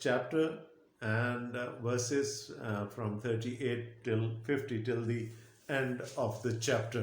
chapter and verses from 38 till 50 till the end of the chapter.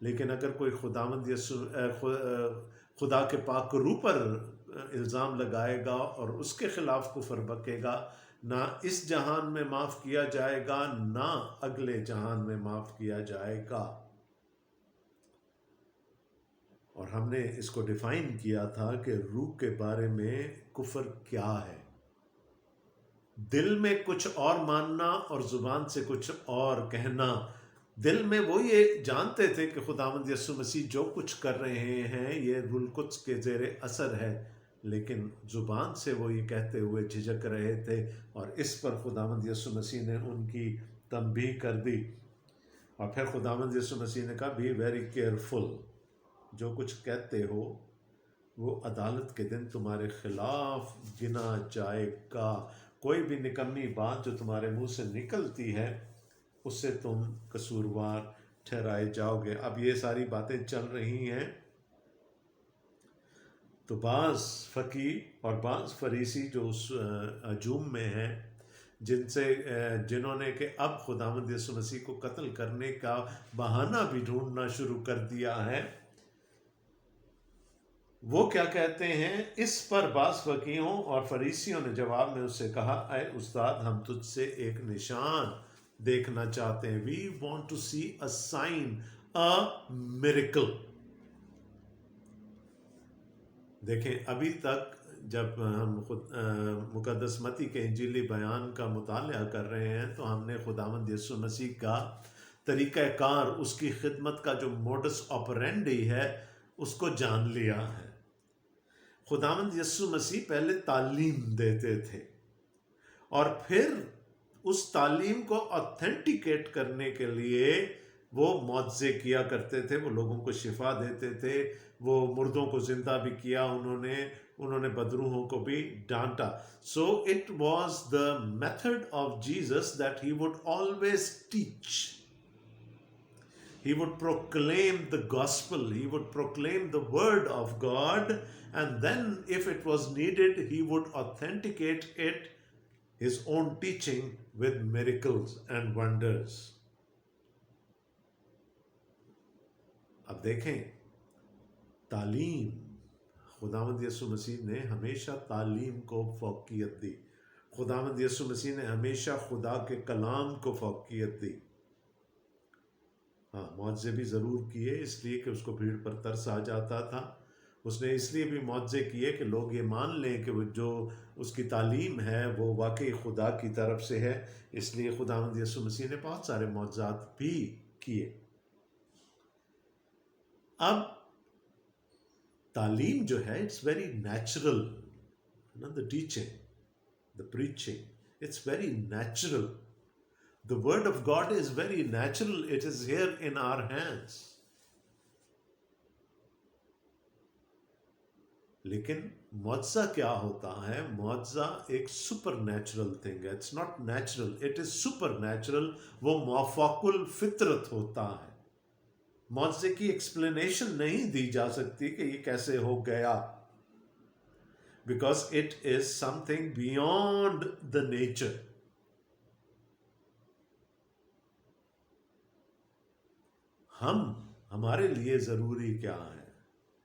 لیکن اگر کوئی خداوند خدا کے پاک روح پر الزام لگائے گا اور اس کے خلاف کفر بکے گا، نہ اس جہان میں معاف کیا جائے گا، نہ اگلے جہان میں معاف کیا جائے گا۔ اور ہم نے اس کو ڈیفائن کیا تھا کہ روح کے بارے میں کفر کیا ہے۔ دل میں کچھ اور ماننا اور زبان سے کچھ اور کہنا۔ دل میں وہ یہ جانتے تھے کہ خداوند یسوع مسیح جو کچھ کر رہے ہیں یہ روح القدس کے زیر اثر ہے، لیکن زبان سے وہ یہ کہتے ہوئے جھجک رہے تھے، اور اس پر خداوند یسوع مسیح نے ان کی تنبیہ کر دی۔ اور پھر خداوند یسوع مسیح نے کہا بی ویری کیئرفل، جو کچھ کہتے ہو وہ عدالت کے دن تمہارے خلاف گنا جائے گا۔ کوئی بھی نکمی بات جو تمہارے منہ سے نکلتی ہے اس سے تم قصوروار ٹھہرائے جاؤ گے۔ اب یہ ساری باتیں چل رہی ہیں تو بعض فقیہ اور بعض فریسی جو اس ہجوم میں ہیں، جنہوں نے کہ اب خداوند یسوع مسیح کو قتل کرنے کا بہانہ بھی ڈھونڈنا شروع کر دیا ہے، وہ کیا کہتے ہیں؟ اس پر بعض فقیہوں اور فریسیوں نے جواب میں اس سے کہا، اے استاد، ہم تجھ سے ایک نشان دیکھنا چاہتے ہیں۔ We want to see a sign, a miracle۔ دیکھیں، ابھی تک جب ہم مقدس متی کے انجیلی بیان کا مطالعہ کر رہے ہیں تو ہم نے خداوند یسوع مسیح کا طریقہ کار، اس کی خدمت کا جو موڈس آپرینڈی ہے، اس کو جان لیا ہے۔ خداوند یسوع مسیح پہلے تعلیم دیتے تھے اور پھر اس تعلیم کو آتھینٹیکیٹ کرنے کے لیے وہ معجزے کیا کرتے تھے، وہ لوگوں کو شفا دیتے تھے، وہ مردوں کو زندہ بھی کیا، انہوں نے بدروحوں کو بھی ڈانٹا۔ So it was the method of Jesus that he would always teach. He would proclaim the gospel, he would proclaim the word of God, and then if it was needed, he would authenticate it, his own teaching, with miracles and wonders. اب دیکھیں، تعلیم، خداوند یسوع مسیح نے ہمیشہ تعلیم کو فوقیت دی۔ خداوند یسوع مسیح نے ہمیشہ خدا کے کلام کو فوقیت دی۔ ہاں، معجزے بھی ضرور کیے، اس لیے کہ اس کو بھیڑ پر ترس آ جاتا تھا۔ اس نے اس لیے بھی معجزے کیے کہ لوگ یہ مان لیں کہ وہ جو اس کی تعلیم ہے وہ واقعی خدا کی طرف سے ہے۔ اس لیے خداوند یسوع مسیح نے بہت سارے معجزات بھی کیے۔ اب تعلیم جو ہے it's very natural, the teaching, the preaching, it's very natural. The word of God is very natural. It is here in our hands. لیکن معجزہ کیا ہوتا ہے؟ معجزہ ایک سپر نیچرل تھنگ ہے۔ It's not natural, it is supernatural. وہ مافوق الفطرت ہوتا ہے۔ معجزے کی ایکسپلینیشن نہیں دی جا سکتی کہ یہ کیسے ہو گیا، because it is some thing beyond the nature. ہمارے لیے ضروری کیا ہے؟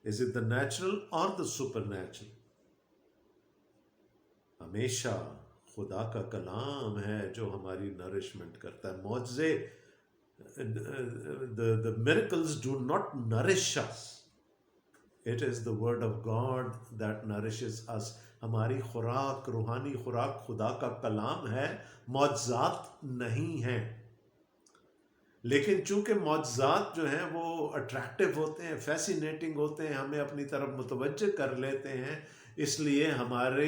از اٹ دا نیچرل اور دا سپر نیچرل؟ ہمیشہ خدا کا کلام ہے جو ہماری نرشمنٹ کرتا ہے۔ معجزے، the miracles do not nourish us. It is the word of God that nourishes us. ہماری خوراک، روحانی خوراک خدا کا کلام ہے، معجزات نہیں ہیں۔ لیکن چونکہ معجزات جو ہیں وہ اٹریکٹیو ہوتے ہیں، فیسینیٹنگ ہوتے ہیں، ہمیں اپنی طرف متوجہ کر لیتے ہیں، اس لیے ہمارے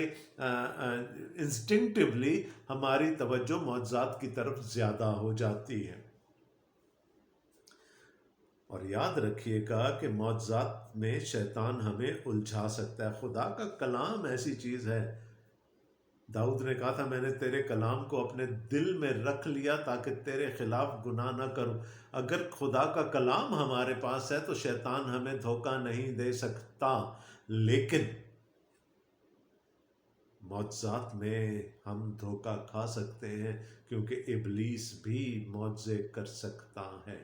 انسٹنکٹیولی ہماری توجہ معجزات کی طرف زیادہ ہو جاتی ہے۔ اور یاد رکھیے گا کہ معجزات میں شیطان ہمیں الجھا سکتا ہے۔ خدا کا کلام ایسی چیز ہے، داؤد نے کہا تھا میں نے تیرے کلام کو اپنے دل میں رکھ لیا تاکہ تیرے خلاف گناہ نہ کروں۔ اگر خدا کا کلام ہمارے پاس ہے تو شیطان ہمیں دھوکہ نہیں دے سکتا۔ لیکن معجزات میں ہم دھوکہ کھا سکتے ہیں، کیونکہ ابلیس بھی معجزے کر سکتا ہے۔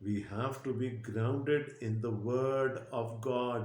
We have to be grounded in the word of God.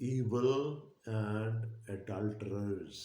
evil and adulterers।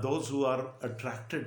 those who are attracted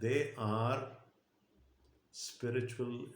They are spiritual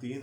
3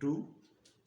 2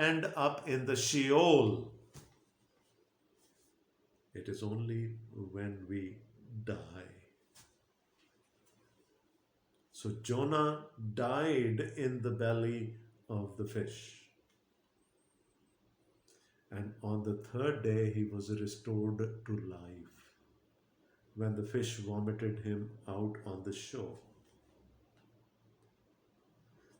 end up in the Sheol? It is only when we die. So Jonah died in the belly of the fish. And on the 3rd day he was restored to life when the fish vomited him out on the shore.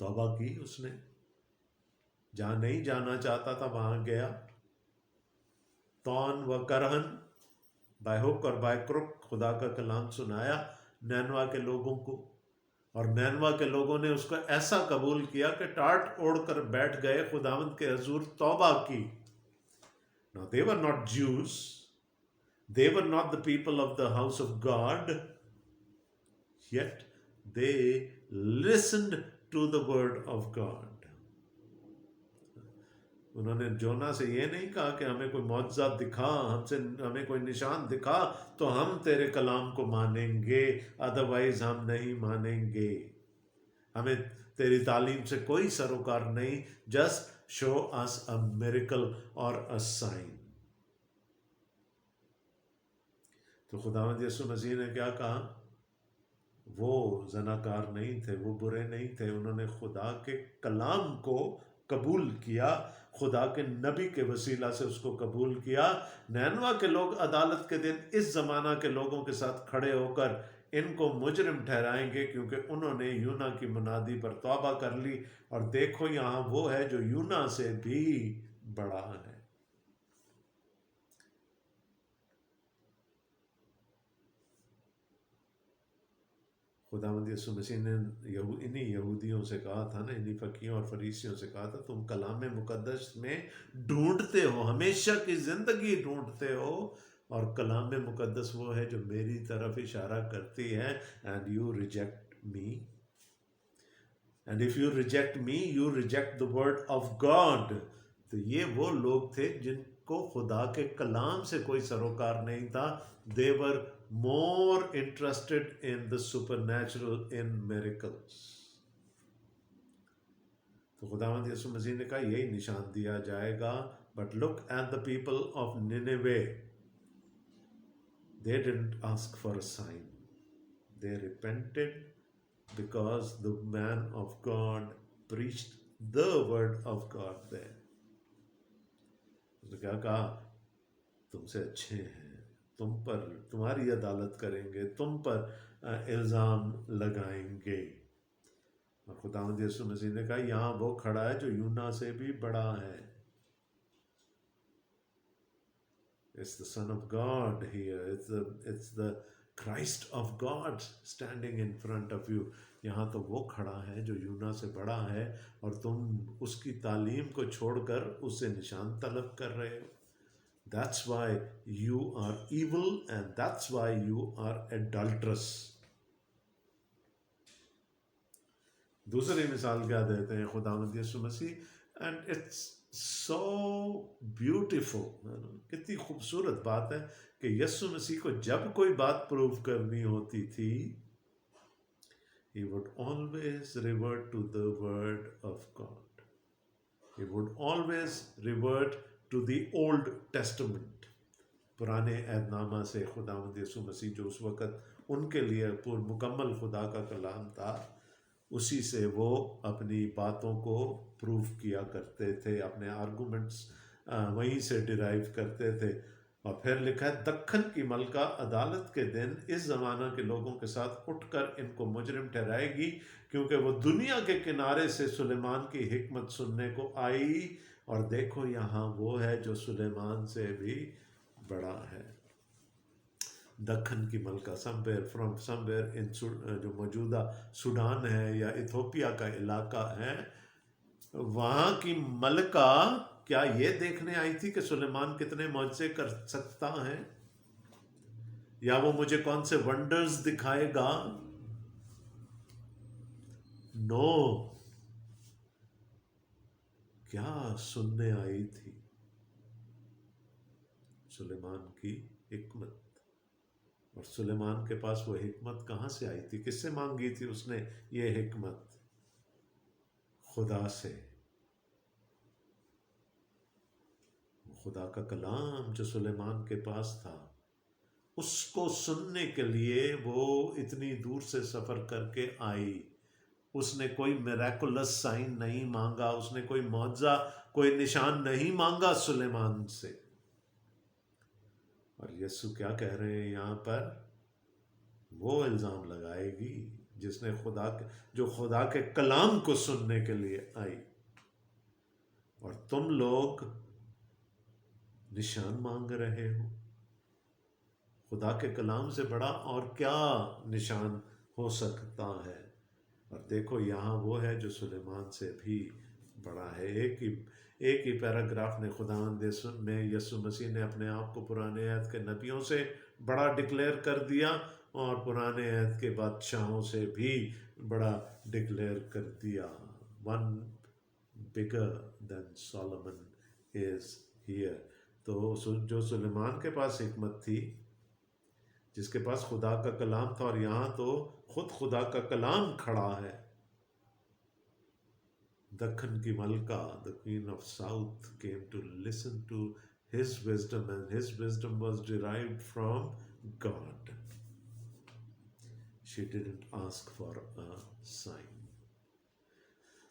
توبہ کی اس نے، جہاں نہیں جانا چاہتا تھا وہاں گیا، طعن و کرہن، بائی ہک اور بائی کرک خدا کا کلام سنایا نینوا کے لوگوں کو، اور نینوا کے لوگوں نے اس کو ایسا قبول کیا کہ ٹاٹ اوڑھ کر بیٹھ گئے، خداوند کے حضور توبہ کی. Now they were not Jews, they were not the people of the house of God, yet they listened to the word of God. انہوں نے جونا سے یہ نہیں کہا کہ ہمیں کوئی معجزہ دکھا، ہمیں کوئی نشان دکھا تو ہم تیرے کلام کو مانیں گے، ادروائز ہم نہیں مانیں گے، ہمیں تیری تعلیم سے کوئی سروکار نہیں، just show us a miracle اور اے سائن. تو خداوند یسوع مسیح نے کیا کہا؟ وہ زناکار نہیں تھے، وہ برے نہیں تھے، انہوں نے خدا کے کلام کو قبول کیا، خدا کے نبی کے وسیلہ سے اس کو قبول کیا. نینوا کے لوگ عدالت کے دن اس زمانہ کے لوگوں کے ساتھ کھڑے ہو کر ان کو مجرم ٹھہرائیں گے، کیونکہ انہوں نے یونا کی منادی پر توبہ کر لی، اور دیکھو یہاں وہ ہے جو یونا سے بھی بڑا ہے. خداوند یسوع مسیح نے انہی یہودیوں سے کہا تھا نا، انہی فقیوں اور فریسیوں سے کہا تھا، تم کلام مقدس میں ڈھونڈتے ہو، ہمیشہ کی زندگی ڈھونڈتے ہو، اور کلام مقدس وہ ہے جو میری طرف اشارہ کرتی ہے. And you reject me, and if you reject me you reject the word of God. تو یہ وہ لوگ تھے جن کو خدا کے کلام سے کوئی سروکار نہیں تھا. they were more interested in the supernatural, in miracles. تو خداوند یسوع مسیح نے کہا یہی نشان دیا جائے گا. But look at the people of Nineveh. They didn't ask for a sign. They repented because the man of God preached the word of God there. اس نے کیا کہا؟ تم سے اچھے ہیں، تم پر تمہاری عدالت کریں گے، تم پر الزام لگائیں گے. اور خداوند یسوع مسیح نے کہا یہاں وہ کھڑا ہے جو یونا سے بھی بڑا ہے. It's the Son of God here. It's the Christ of God standing in front of you. یہاں تو وہ کھڑا ہے جو یونا سے بڑا ہے، اور تم اس کی تعلیم کو چھوڑ کر اس سے نشان طلب کر رہے ہو. That's why you are evil and that's why you are adulterous. دوسری مثال کیا دیتے ہیں خداوند یسوع مسیح؟ And it's so beautiful. کتنی خوبصورت بات ہے کہ یسوع مسیح کو جب کوئی بات پروف کرنی ہوتی تھی، he would always revert to the word of God. He would always revert to the Old Testament. پرانے عہد نامہ سے خداوند یسوع مسیح جو اس وقت ان کے لیے مکمل خدا کا کلام تھا، اسی سے وہ اپنی باتوں کو پروف کیا کرتے تھے، اپنے آرگومنٹس وہیں سے ڈرائیو کرتے تھے. اور پھر لکھا ہے دکن کی ملکہ عدالت کے دن اس زمانہ کے لوگوں کے ساتھ اٹھ کر ان کو مجرم ٹھہرائے گی، کیونکہ وہ دنیا کے کنارے سے سلیمان کی حکمت سننے کو آئی، اور دیکھو یہاں وہ ہے جو سلیمان سے بھی بڑا ہے. دکن کی ملکہ فرام سمویئر ان جو موجودہ سوڈان ہے یا ایتھوپیا کا علاقہ ہے، وہاں کی ملکہ کیا یہ دیکھنے آئی تھی کہ سلیمان کتنے معجزے کر سکتا ہے، یا وہ مجھے کون سے ونڈرز دکھائے گا؟ نو. کیا سننے آئی تھی؟ سلیمان کی حکمت. اور سلیمان کے پاس وہ حکمت کہاں سے آئی تھی؟ کس سے مانگی تھی اس نے یہ حکمت؟ خدا سے. خدا کا کلام جو سلیمان کے پاس تھا، اس کو سننے کے لیے وہ اتنی دور سے سفر کر کے آئی. اس نے کوئی میریکولس سائن نہیں مانگا، اس نے کوئی معجزہ، کوئی نشان نہیں مانگا سلیمان سے. اور یسوع کیا کہہ رہے ہیں یہاں پر؟ وہ الزام لگائے گی جس نے جو خدا کے کلام کو سننے کے لیے آئی، اور تم لوگ نشان مانگ رہے ہو۔ خدا کے کلام سے بڑا اور کیا نشان ہو سکتا ہے؟ اور دیکھو یہاں وہ ہے جو سلیمان سے بھی بڑا ہے۔ ایک ہی پیراگراف نے خداوند میں یسوع مسیح نے اپنے آپ کو پرانے عہد کے نبیوں سے بڑا ڈکلیئر کر دیا، اور پرانے عہد کے بادشاہوں سے بھی بڑا ڈکلیئر کر دیا۔ One bigger than Solomon is here. تو جو سلیمان کے پاس حکمت تھی، جس کے پاس خدا کا کلام تھا، اور یہاں تو خود خدا کا کلام کھڑا ہے۔ دکن کی ملکہ، the queen of south, came to listen to his wisdom, and his wisdom was derived from God. She didn't ask for a sign.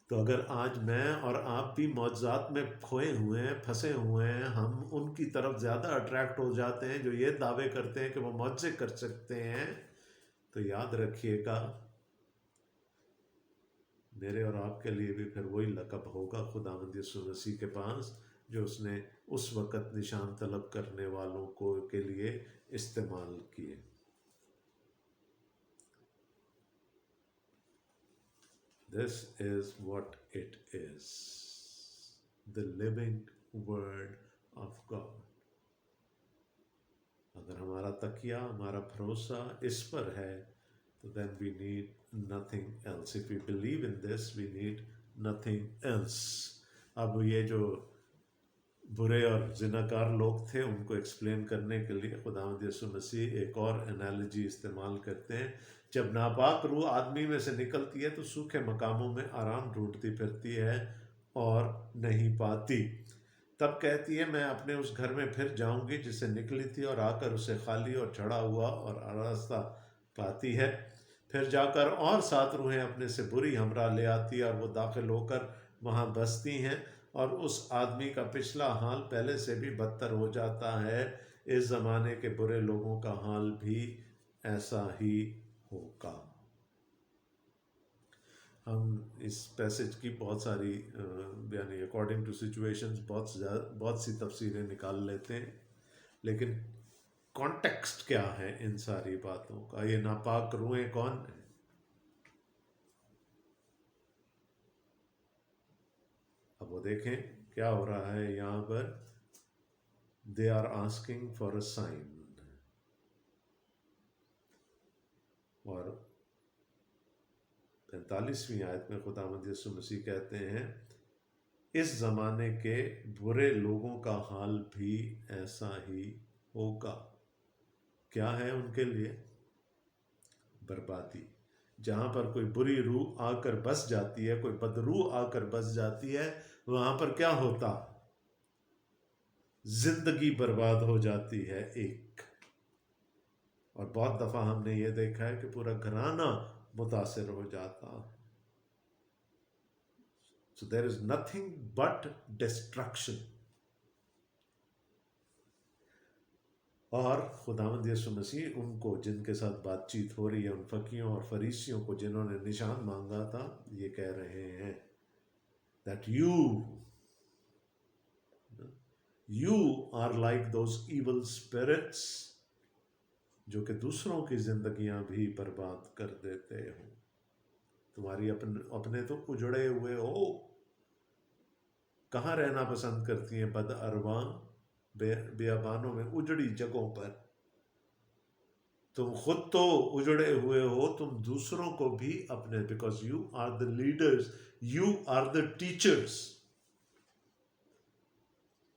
تو اگر آج میں اور آپ بھی معجزات میں کھوئے ہوئے ہیں، پھنسے ہوئے ہیں، ہم ان کی طرف زیادہ اٹریکٹ ہو جاتے ہیں جو یہ دعوے کرتے ہیں کہ وہ معجزے کر سکتے ہیں، تو یاد رکھیے گا میرے اور آپ کے لیے بھی پھر وہی لقب ہوگا خداوند یسوع مسیح کے پاس، جو اس نے اس وقت نشان طلب کرنے والوں کے لیے استعمال کیے۔ This is what it is, the living word of God. اگر ہمارا تکیہ، ہمارا بھروسہ اس پر ہے، تو then we need nothing else. If we believe in this, we need nothing else. اب یہ جو برے اور زناکار لوگ تھے، ان کو ایکسپلین کرنے کے لیے خداوند یسوع مسیح ایک اور انالوجی استعمال کرتے ہیں۔ جب ناپاک روح آدمی میں سے نکلتی ہے تو سوکھے مقاموں میں آرام ڈھونڈتی پھرتی ہے اور نہیں پاتی۔ تب کہتی ہے میں اپنے اس گھر میں پھر جاؤں گی جس سے نکلی تھی، اور آ کر اسے خالی اور چڑھا ہوا اور آراستہ پاتی ہے۔ پھر جا کر اور 7 روحیں اپنے سے بری ہمراہ لے آتی ہے، اور وہ داخل ہو کر وہاں بستی ہیں، اور اس آدمی کا پچھلا حال پہلے سے بھی بدتر ہو جاتا ہے۔ اس زمانے کے برے لوگوں کا حال بھی ایسا ہی ہوگا۔ ہم اس پیسج کی بہت ساری یعنی اکارڈنگ ٹو سچویشنز بہت سی تفسیریں نکال لیتے ہیں، لیکن کانٹیکسٹ کیا ہے ان ساری باتوں کا؟ یہ ناپاک روحیں کون ہیں؟ اب وہ دیکھیں کیا ہو رہا ہے یہاں پر۔ They are asking for a sign, اور 45ویں آیت میں خداوند یسوع مسیح کہتے ہیں اس زمانے کے برے لوگوں کا حال بھی ایسا ہی ہوگا۔ کیا ہے ان کے لیے؟ بربادی۔ جہاں پر کوئی بری روح آ کر بس جاتی ہے، کوئی بدروح آ کر بس جاتی ہے، وہاں پر کیا ہوتا؟ زندگی برباد ہو جاتی ہے ایک۔ اور بہت دفعہ ہم نے یہ دیکھا ہے کہ پورا گھرانہ متاثر ہو جاتا ہے۔ So there is nothing but destruction. اور خداوند یسوع مسیح ان کو جن کے ساتھ بات چیت ہو رہی ہے، ان فقیوں اور فریسیوں کو جنہوں نے نشان مانگا تھا، یہ کہہ رہے ہیں that you are like those evil spirits جو کہ دوسروں کی زندگیاں بھی برباد کر دیتے ہو۔ تمہاری اپنے تو اجڑے ہوئے ہو، کہاں رہنا پسند کرتی ہیں؟ بد ارواں بیابانوں میں، اجڑی جگہوں پر۔ تم خود تو اجڑے ہوئے ہو، تم دوسروں کو بھی اپنے because you are the leaders, you are the teachers,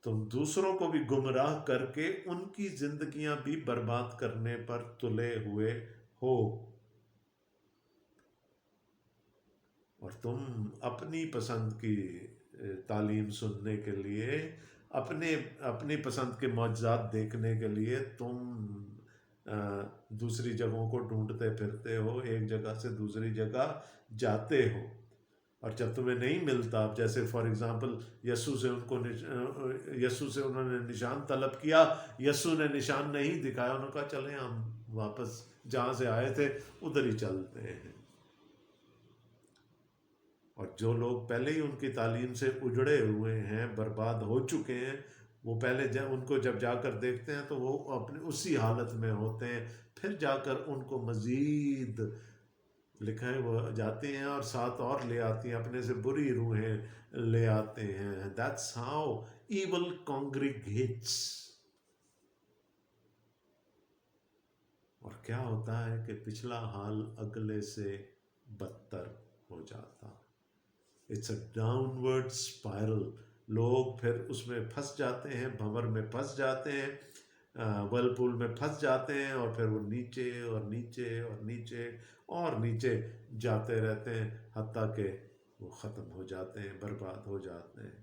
تم دوسروں کو بھی گمراہ کر کے ان کی زندگیاں بھی برباد کرنے پر تلے ہوئے ہو، اور تم اپنی پسند کی تعلیم سننے کے لیے، اپنی پسند کے معجزات دیکھنے کے لیے تم دوسری جگہوں کو ڈھونڈتے پھرتے ہو، ایک جگہ سے دوسری جگہ جاتے ہو، اور جب تمہیں نہیں ملتا، جیسے فار ایگزامپل یسوع سے انہوں نے نشان طلب کیا، یسوع نے نشان نہیں دکھایا، انہوں نے کہا چلیں ہم واپس جہاں سے آئے تھے ادھر ہی چلتے ہیں۔ اور جو لوگ پہلے ہی ان کی تعلیم سے اجڑے ہوئے ہیں، برباد ہو چکے ہیں، وہ پہلے ان کو جب جا کر دیکھتے ہیں تو وہ اپنے اسی حالت میں ہوتے ہیں، پھر جا کر ان کو مزید لکھائے وہ جاتے ہیں اور ساتھ اور لے آتی ہیں، اپنے سے بری روحیں لے آتے ہیں. That's how evil congregates. اور کیا ہوتا ہے کہ پچھلا حال اگلے سے بدتر ہو جاتا. It's a downward spiral. لوگ پھر اس میں پھنس جاتے ہیں، بھنور میں پھنس جاتے ہیں، ورل پول میں پھنس جاتے ہیں، اور پھر وہ نیچے اور نیچے اور نیچے اور نیچے جاتے رہتے ہیں، حتیٰ کہ وہ ختم ہو جاتے ہیں، برباد ہو جاتے ہیں.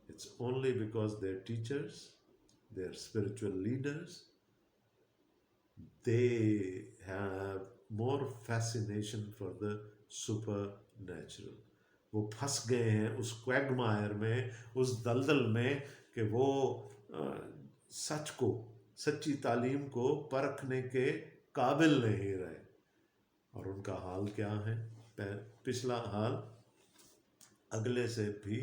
It's only because their teachers, their spiritual leaders, they have more fascination for the supernatural. وہ پھنس گئے ہیں اس کویگمائر میں، اس دلدل میں، کہ وہ سچ کو، سچی تعلیم کو پرکھنے کے قابل نہیں رہے. اور ان کا حال کیا ہے؟ پچھلا حال اگلے سے بھی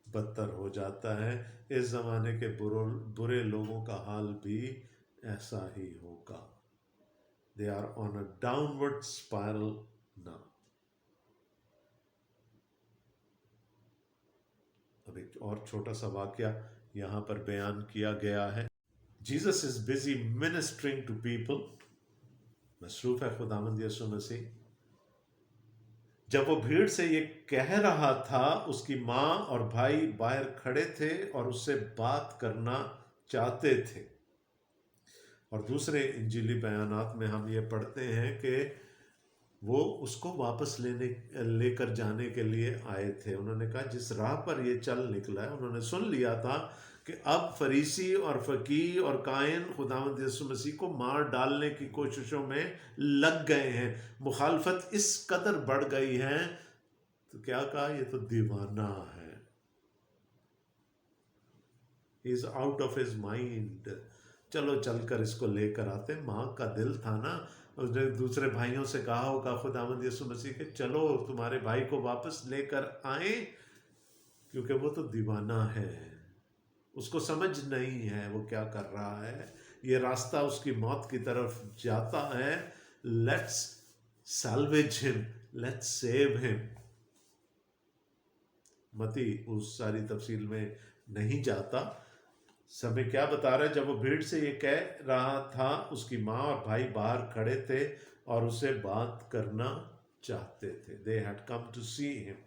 بدتر ہو جاتا ہے. اس زمانے کے برے لوگوں کا حال بھی ایسا ہی ہوگا. They are on a downward spiral now. اب ایک اور چھوٹا سا واقعہ یہاں پر بیان کیا گیا ہے. Jesus is busy ministering to people. مصروف ہے خداوند یسوع مسیح. جب وہ بھیڑ سے یہ کہہ رہا تھا، اس کی ماں اور بھائی باہر کھڑے تھے اور اس سے بات کرنا چاہتے تھے. اور دوسرے انجیلی بیانات میں ہم یہ پڑھتے ہیں کہ وہ اس کو واپس لے کر جانے کے لیے آئے تھے. انہوں نے کہا جس راہ پر یہ چل نکلا ہے، انہوں نے سن لیا تھا کہ اب فریسی اور فقیہ اور کاہن خداوند یسوع مسیح کو مار ڈالنے کی کوششوں میں لگ گئے ہیں. مخالفت اس قدر بڑھ گئی ہے، تو کیا کہا؟ یہ تو دیوانہ ہے. He is out of his mind. چلو چل کر اس کو لے کر آتے. ماں کا دل تھا نا، اس نے دوسرے بھائیوں سے کہا ہوگا خداوند یسوع مسیح کہ چلو تمہارے بھائی کو واپس لے کر آئیں، کیونکہ وہ تو دیوانہ ہے، اس کو سمجھ نہیں ہے وہ کیا کر رہا ہے، یہ راستہ اس کی موت کی طرف جاتا ہے. لیٹس سیلویج ہم، لیٹس سیو ہم. متی اس ساری تفصیل میں نہیں جاتا. سمے کیا بتا رہا ہے؟ جب وہ بھیڑ سے یہ کہہ رہا تھا، اس کی ماں اور بھائی باہر کھڑے تھے اور اسے بات کرنا چاہتے تھے. They had come to see him.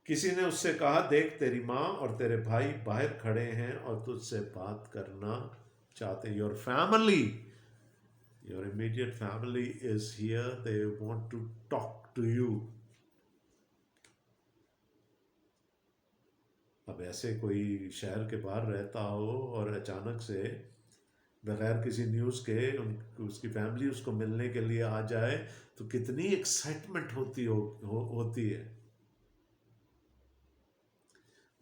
کسی نے اس سے کہا دیکھ تیری ماں اور تیرے بھائی باہر کھڑے ہیں اور تجھ سے بات کرنا چاہتے ہیں. Your family, your immediate family is here. They want to talk to you. اب ایسے کوئی شہر کے باہر رہتا ہو اور اچانک سے بغیر کسی نیوز کے اس کی فیملی اس کو ملنے کے لیے آ جائے تو کتنی ایکسائٹمنٹ ہوتی ہے.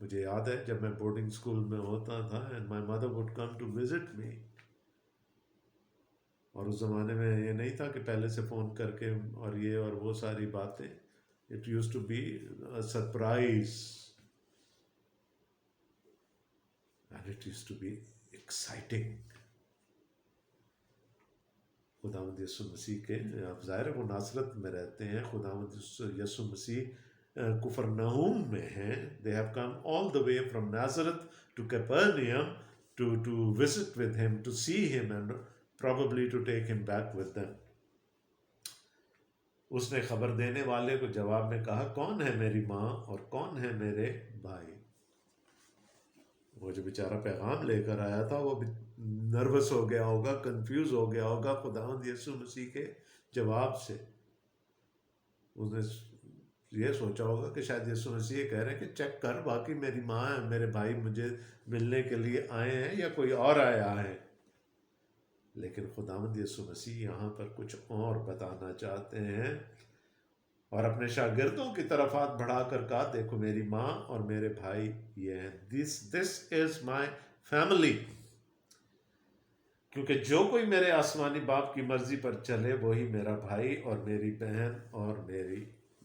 مجھے یاد ہے جب میں بورڈنگ اسکول میں ہوتا تھا and my mother would come to visit me, اور اس زمانے میں یہ نہیں تھا کہ پہلے سے فون کر کے اور یہ اور وہ ساری باتیں. It used to be surprise and it used to be exciting. خداوند یسوع مسیح کے اب ظاہر ہے وہ ناصرت میں رہتے ہیں. خداوند یسوع مسیح کفرنہوم میں ہیں. They have come all the way from Nazareth to Capernaum to visit with him, to see him and probably to take him back with them. اس نے خبر دینے والے کو جواب میں کہا کون ہے میری ماں اور کون ہے میرے بھائی؟ وہ جو بیچارہ پیغام لے کر آیا تھا وہ نروس ہو گیا ہوگا، کنفیوز ہو گیا ہوگا خداوند یسوع مسیح کے جواب سے. اس نے یہ سوچا ہوگا کہ شاید یسوع مسیح یہ کہہ رہے ہیں کہ چیک کر باقی میری ماں ہے، میرے بھائی مجھے ملنے کے لیے آئے ہیں یا کوئی اور آیا ہے. لیکن خداوند یسوع مسیح یہاں پر کچھ اور بتانا چاہتے ہیں اور اپنے شاگردوں کی طرف ہاتھ بڑھا کر کہا دیکھو میری ماں اور میرے بھائی یہ ہیں. This is my family. کیونکہ جو کوئی میرے آسمانی باپ کی مرضی پر چلے وہی میرا بھائی اور میری بہن اور میری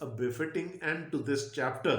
a befitting end to this chapter.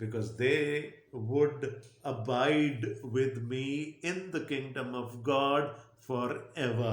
because they would abide with me in the kingdom of God forever.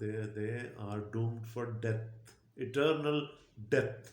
they are doomed for death, eternal death.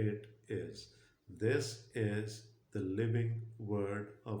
it is. This is the living word of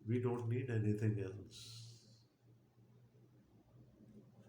We don't need anything else.